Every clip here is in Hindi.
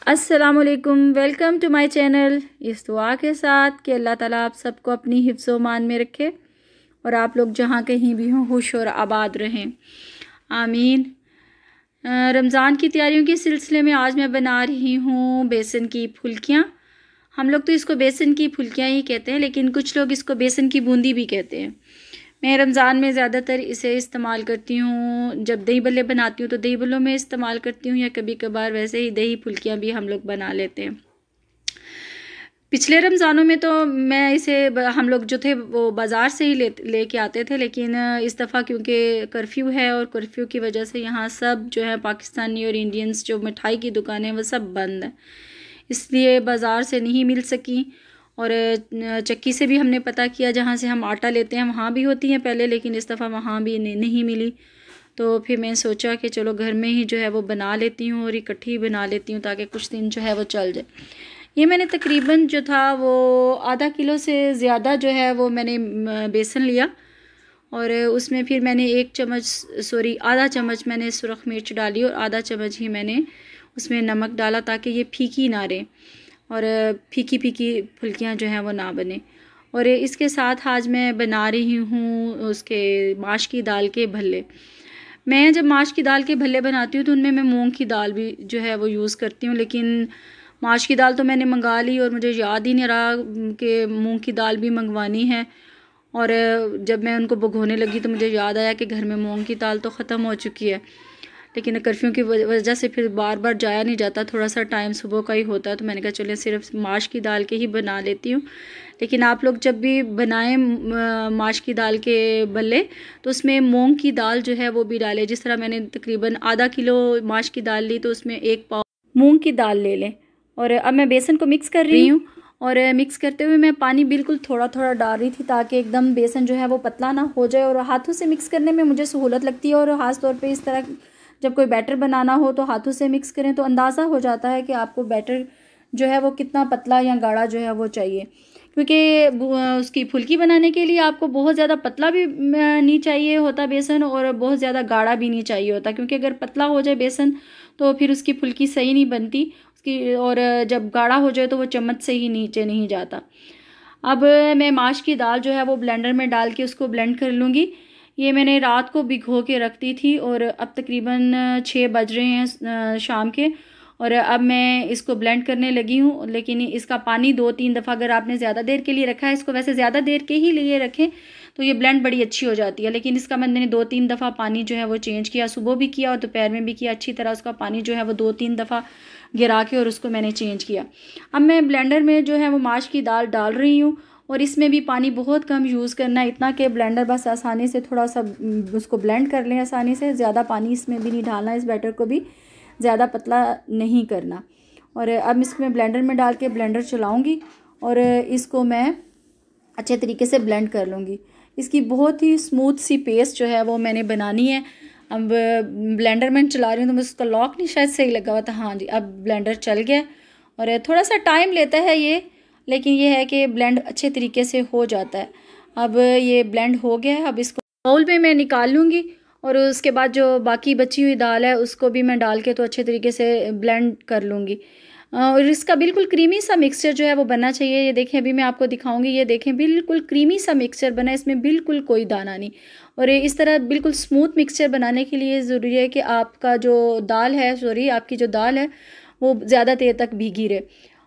अस्सलामुअलैकुम, वेलकम टू माय चैनल। इस दुआ के साथ कि अल्लाह ताला आप सबको अपनी हिफ्ज़ व मान में रखे और आप लोग जहाँ कहीं भी हों खुश और आबाद रहें, आमीन। रमज़ान की तैयारियों के सिलसिले में आज मैं बना रही हूँ बेसन की फुल्कियाँ। हम लोग तो इसको बेसन की फुल्कियाँ ही कहते हैं, लेकिन कुछ लोग इसको बेसन की बूंदी भी कहते हैं। मैं रमज़ान में ज़्यादातर इसे इस्तेमाल करती हूँ। जब दही बल्ले बनाती हूँ तो दही बल्लों में इस्तेमाल करती हूँ, या कभी कभार वैसे ही दही फुल्कियाँ भी हम लोग बना लेते हैं। पिछले रमज़ानों में तो मैं इसे हम लोग जो थे वो बाज़ार से ही लेके आते थे, लेकिन इस दफ़ा क्योंकि कर्फ्यू है और कर्फ्यू की वजह से यहाँ सब जो है पाकिस्तानी और इंडियंस जो मिठाई की दुकानें वो सब बंद हैं, इसलिए बाज़ार से नहीं मिल सकी। और चक्की से भी हमने पता किया, जहाँ से हम आटा लेते हैं वहाँ भी होती हैं पहले, लेकिन इस दफ़ा वहाँ भी नहीं मिली। तो फिर मैं सोचा कि चलो घर में ही जो है वो बना लेती हूँ और इकट्ठी बना लेती हूँ ताकि कुछ दिन जो है वो चल जाए। ये मैंने तकरीबन जो था वो आधा किलो से ज़्यादा जो है वो मैंने बेसन लिया और उसमें फिर मैंने आधा चम्मच मैंने सुरख मिर्च डाली और आधा चम्मच ही मैंने उसमें नमक डाला ताकि ये फीकी ना रहे और फीकी फीकी फुल्कियाँ जो हैं वो ना बने। और इसके साथ आज मैं बना रही हूँ उसके माश की दाल के भल्ले। मैं जब माश की दाल के भल्ले बनाती हूँ तो उनमें मैं मूंग की दाल भी जो है वो यूज़ करती हूँ, लेकिन माश की दाल तो मैंने मंगा ली और मुझे याद ही नहीं रहा कि मूंग की दाल भी मंगवानी है। और जब मैं उनको भिगोने लगी तो मुझे याद आया कि घर में मूंग की दाल तो ख़त्म हो चुकी है, लेकिन कर्फ्यू की वजह से फिर बार बार जाया नहीं जाता, थोड़ा सा टाइम सुबह का ही होता है, तो मैंने कहा चलिए सिर्फ माश की दाल के ही बना लेती हूँ। लेकिन आप लोग जब भी बनाएं माश की दाल के भल्ले तो उसमें मूंग की दाल जो है वो भी डालें। जिस तरह मैंने तकरीबन आधा किलो माश की दाल ली तो उसमें 1 पाव मूंग की दाल ले लें। और अब मैं बेसन को मिक्स कर रही हूँ और मिक्स करते हुए मैं पानी बिल्कुल थोड़ा थोड़ा डाल रही थी ताकि एकदम बेसन जो है वो पतला ना हो जाए। और हाथों से मिक्स करने में मुझे सहूलत लगती है, और ख़ास तौर पे इस तरह जब कोई बैटर बनाना हो तो हाथों से मिक्स करें तो अंदाज़ा हो जाता है कि आपको बैटर जो है वो कितना पतला या गाढ़ा जो है वो चाहिए, क्योंकि उसकी फुल्की बनाने के लिए आपको बहुत ज़्यादा पतला भी नहीं चाहिए होता बेसन और बहुत ज़्यादा गाढ़ा भी नहीं चाहिए होता, क्योंकि अगर पतला हो जाए बेसन तो फिर उसकी फुल्की सही नहीं बनती उसकी, और जब गाढ़ा हो जाए तो वो चम्मच से ही नीचे नहीं जाता। अब मैं माश की दाल जो है वो ब्लेंडर में डाल के उसको ब्लेंड कर लूँगी। ये मैंने रात को भिगो के रख दी थी और अब तकरीबन 6 बज रहे हैं शाम के, और अब मैं इसको ब्लेंड करने लगी हूँ। लेकिन इसका पानी 2-3 दफ़ा अगर आपने ज़्यादा देर के लिए रखा है, इसको वैसे ज़्यादा देर के ही लिए रखें तो ये ब्लेंड बड़ी अच्छी हो जाती है, लेकिन इसका मैंने 2-3 दफ़ा पानी जो है वो चेंज किया, सुबह भी किया और दोपहर में भी किया। अच्छी तरह उसका पानी जो है वो 2-3 दफ़ा गिरा के और उसको मैंने चेंज किया। अब मैं ब्लेंडर में जो है वो माश की दाल डाल रही हूँ और इसमें भी पानी बहुत कम यूज़ करना है, इतना कि ब्लेंडर बस आसानी से थोड़ा सा उसको ब्लेंड कर लें आसानी से। ज़्यादा पानी इसमें भी नहीं डालना, इस बैटर को भी ज़्यादा पतला नहीं करना। और अब इसमें ब्लेंडर में डाल के ब्लेंडर चलाऊँगी और इसको मैं अच्छे तरीके से ब्लेंड कर लूँगी। इसकी बहुत ही स्मूथ सी पेस्ट जो है वो मैंने बनानी है। अब ब्लेंडर में चला रही हूँ तो मुझे उसका लॉक नहीं शायद सही लगा हुआ था। हाँ जी, अब ब्लेंडर चल गया और थोड़ा सा टाइम लेता है ये, लेकिन ये है कि ब्लेंड अच्छे तरीके से हो जाता है। अब ये ब्लेंड हो गया है, अब इसको बाउल में मैं निकाल लूँगी और उसके बाद जो बाकी बची हुई दाल है उसको भी मैं डाल के तो अच्छे तरीके से ब्लेंड कर लूँगी। और इसका बिल्कुल क्रीमी सा मिक्सचर जो है वो बनना चाहिए। ये देखें, अभी मैं आपको दिखाऊंगी, ये देखें बिल्कुल क्रीमी सा मिक्सचर बना है, इसमें बिल्कुल कोई दाना नहीं। और इस तरह बिल्कुल स्मूथ मिक्सचर बनाने के लिए ज़रूरी है कि आपकी जो दाल है वो ज़्यादा देर तक भीगी रहे।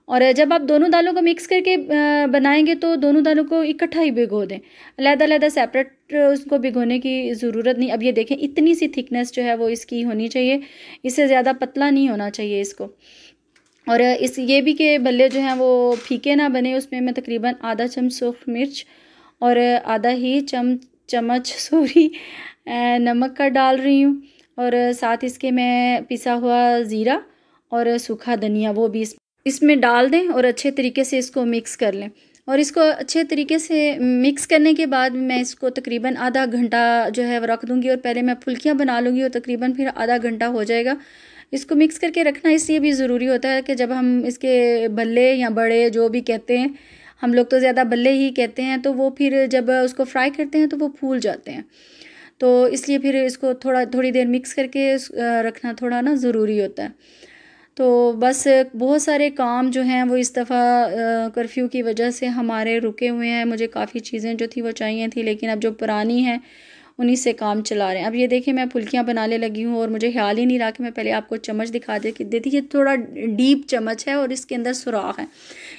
और जब आप दोनों दालों को मिक्स करके बनाएंगे तो दोनों दालों को इकट्ठा ही भिगो दें, अलग-अलग सेपरेट उसको भिगोने की ज़रूरत नहीं। अब ये देखें इतनी सी थिकनेस जो है वो इसकी होनी चाहिए, इससे ज़्यादा पतला नहीं होना चाहिए इसको। और ये भी कि भल्ले जो हैं वो फीके ना बने, उसमें मैं तकरीबन आधा चम्मच सूख मिर्च और आधा ही चम्मच नमक का डाल रही हूँ, और साथ इसके मैं पिसा हुआ ज़ीरा और सूखा धनिया वो भी इसमें डाल दें और अच्छे तरीके से इसको मिक्स कर लें। और इसको अच्छे तरीके से मिक्स करने के बाद मैं इसको तकरीबन आधा घंटा जो है वो रख दूँगी, और पहले मैं फुल्कियाँ बना लूँगी और तकरीबन फिर आधा घंटा हो जाएगा। इसको मिक्स करके रखना इसलिए भी ज़रूरी होता है कि जब हम इसके भल्ले या बड़े जो भी कहते हैं, हम लोग तो ज़्यादा भल्ले ही कहते हैं, तो वो फिर जब उसको फ्राई करते हैं तो वो फूल जाते हैं, तो इसलिए फिर इसको थोड़ी देर मिक्स करके रखना थोड़ा ना ज़रूरी होता है। तो बस बहुत सारे काम जो हैं वो इस दफ़ा कर्फ्यू की वजह से हमारे रुके हुए हैं। मुझे काफ़ी चीज़ें जो थी वो चाहिए थी, लेकिन अब जो पुरानी हैं उन्हीं से काम चला रहे हैं। अब ये देखिए मैं फुल्कियाँ बनाने लगी हूँ और मुझे ख्याल ही नहीं रहा कि मैं पहले आपको चम्मच दिखा देती। ये थोड़ा डीप चम्मच है और इसके अंदर सुराख है।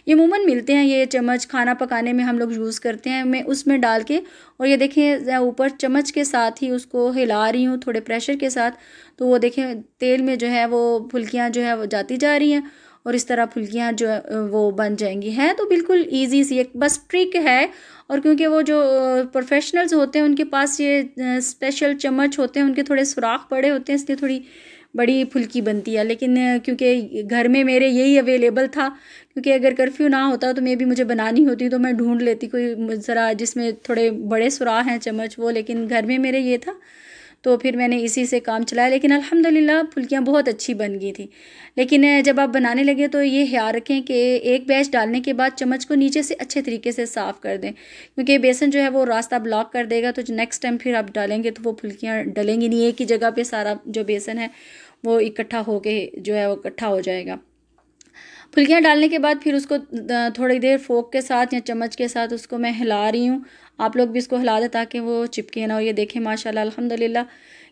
ये अमूमन मिलते हैं ये चम्मच, खाना पकाने में हम लोग यूज़ करते हैं। मैं उसमें डाल के और ये देखें ऊपर चम्मच के साथ ही उसको हिला रही हूँ थोड़े प्रेशर के साथ, तो वो देखें तेल में जो है वो फुल्कियाँ जो है वो जाती जा रही हैं और इस तरह फुल्कियाँ जो वो बन जाएंगी। हैं तो बिल्कुल ईजी सी एक बस ट्रिक है। और क्योंकि वो जो प्रोफेशनल्स होते हैं उनके पास ये स्पेशल चम्मच होते हैं, उनके थोड़े सुराख बड़े होते हैं, इसलिए थोड़ी बड़ी फुल्की बनती है। लेकिन क्योंकि घर में मेरे यही अवेलेबल था, क्योंकि अगर कर्फ्यू ना होता तो मे भी मुझे बनानी होती तो मैं ढूंढ लेती कोई ज़रा जिसमें थोड़े बड़े सुराख हैं चम्मच वो, लेकिन घर में मेरे ये था तो फिर मैंने इसी से काम चलाया। लेकिन अल्हम्दुलिल्लाह फुल्कियाँ बहुत अच्छी बन गई थी। लेकिन जब आप बनाने लगे तो ये ख्याल रखें कि एक बैच डालने के बाद चम्मच को नीचे से अच्छे तरीके से साफ़ कर दें, क्योंकि बेसन जो है वो रास्ता ब्लॉक कर देगा। तो नेक्स्ट टाइम फिर आप डालेंगे तो वो फुल्कियाँ डलेंगी नहीं, एक ही जगह पे सारा जो बेसन है वो इकट्ठा होके जो है वो इकट्ठा हो जाएगा। फुल्कियाँ डालने के बाद फिर उसको थोड़ी देर फोक के साथ या चम्मच के साथ उसको मैं हिला रही हूँ। आप लोग भी इसको हिला दें ताकि वो चिपके ना। और ये देखें माशाल्लाह अल्हम्दुलिल्लाह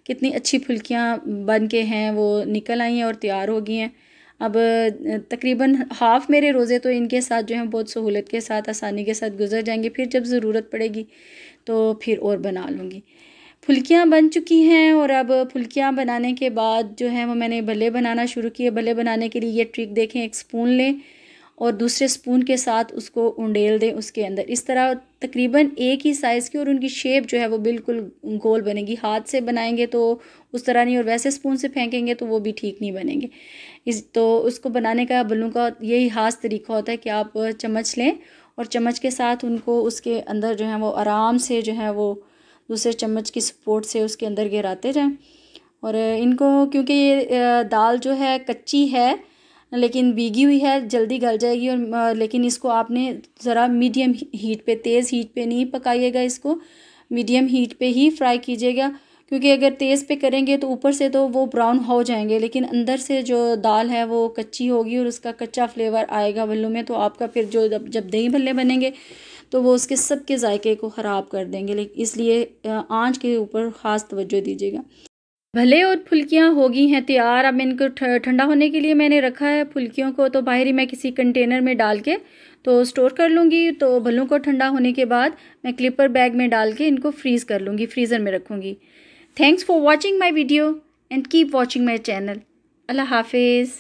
कितनी अच्छी फुल्कियाँ बन के हैं वो निकल आई हैं और तैयार हो गई हैं। अब तकरीबन हाफ़ मेरे रोज़े तो इनके साथ जो हैं बहुत सहूलत के साथ आसानी के साथ गुजर जाएंगे। फिर जब ज़रूरत पड़ेगी तो फिर और बना लूँगी। फुल्कियाँ बन चुकी हैं और अब फुल्कियाँ बनाने के बाद जो है वो मैंने भल्ले बनाना शुरू किए। भल्ले बनाने के लिए ये ट्रिक देखें, एक स्पून लें और दूसरे स्पून के साथ उसको उंडेल दें उसके अंदर, इस तरह तकरीबन एक ही साइज़ की, और उनकी शेप जो है वो बिल्कुल गोल बनेगी। हाथ से बनाएंगे तो उस तरह नहीं, और वैसे स्पून से फेंकेंगे तो वो भी ठीक नहीं बनेंगे। तो उसको बनाने का बल्लों का यही खास तरीका होता है कि आप चम्मच लें और चम्मच के साथ उनको उसके अंदर जो है वो आराम से जो है वो दूसरे चम्मच की सपोर्ट से उसके अंदर गिराते जाएं। और इनको क्योंकि ये दाल जो है कच्ची है लेकिन भीगी हुई है, जल्दी गल जाएगी। और लेकिन इसको आपने ज़रा मीडियम हीट पे, तेज़ हीट पे नहीं पकाइएगा, इसको मीडियम हीट पे ही फ्राई कीजिएगा। क्योंकि अगर तेज़ पे करेंगे तो ऊपर से तो वो ब्राउन हो जाएंगे, लेकिन अंदर से जो दाल है वो कच्ची होगी और उसका कच्चा फ्लेवर आएगा भल्लों में। तो आपका फिर जो जब दही भल्ले बनेंगे तो वो उसके सब के जायके को ख़राब कर देंगे। लेकिन इसलिए आंच के ऊपर ख़ास तवज्जो दीजिएगा। भले और फुल्कियाँ हो गई हैं तैयार। अब इनको ठंडा होने के लिए मैंने रखा है फुल्कियों को, तो बाहर ही मैं किसी कंटेनर में डाल के तो स्टोर कर लूँगी। तो भल्लों को ठंडा होने के बाद मैं क्लिपर बैग में डाल के इनको फ्रीज़ कर लूँगी, फ्रीज़र में रखूँगी। Thanks for watching my video and keep watching my channel. अल्लाह हाफिज़।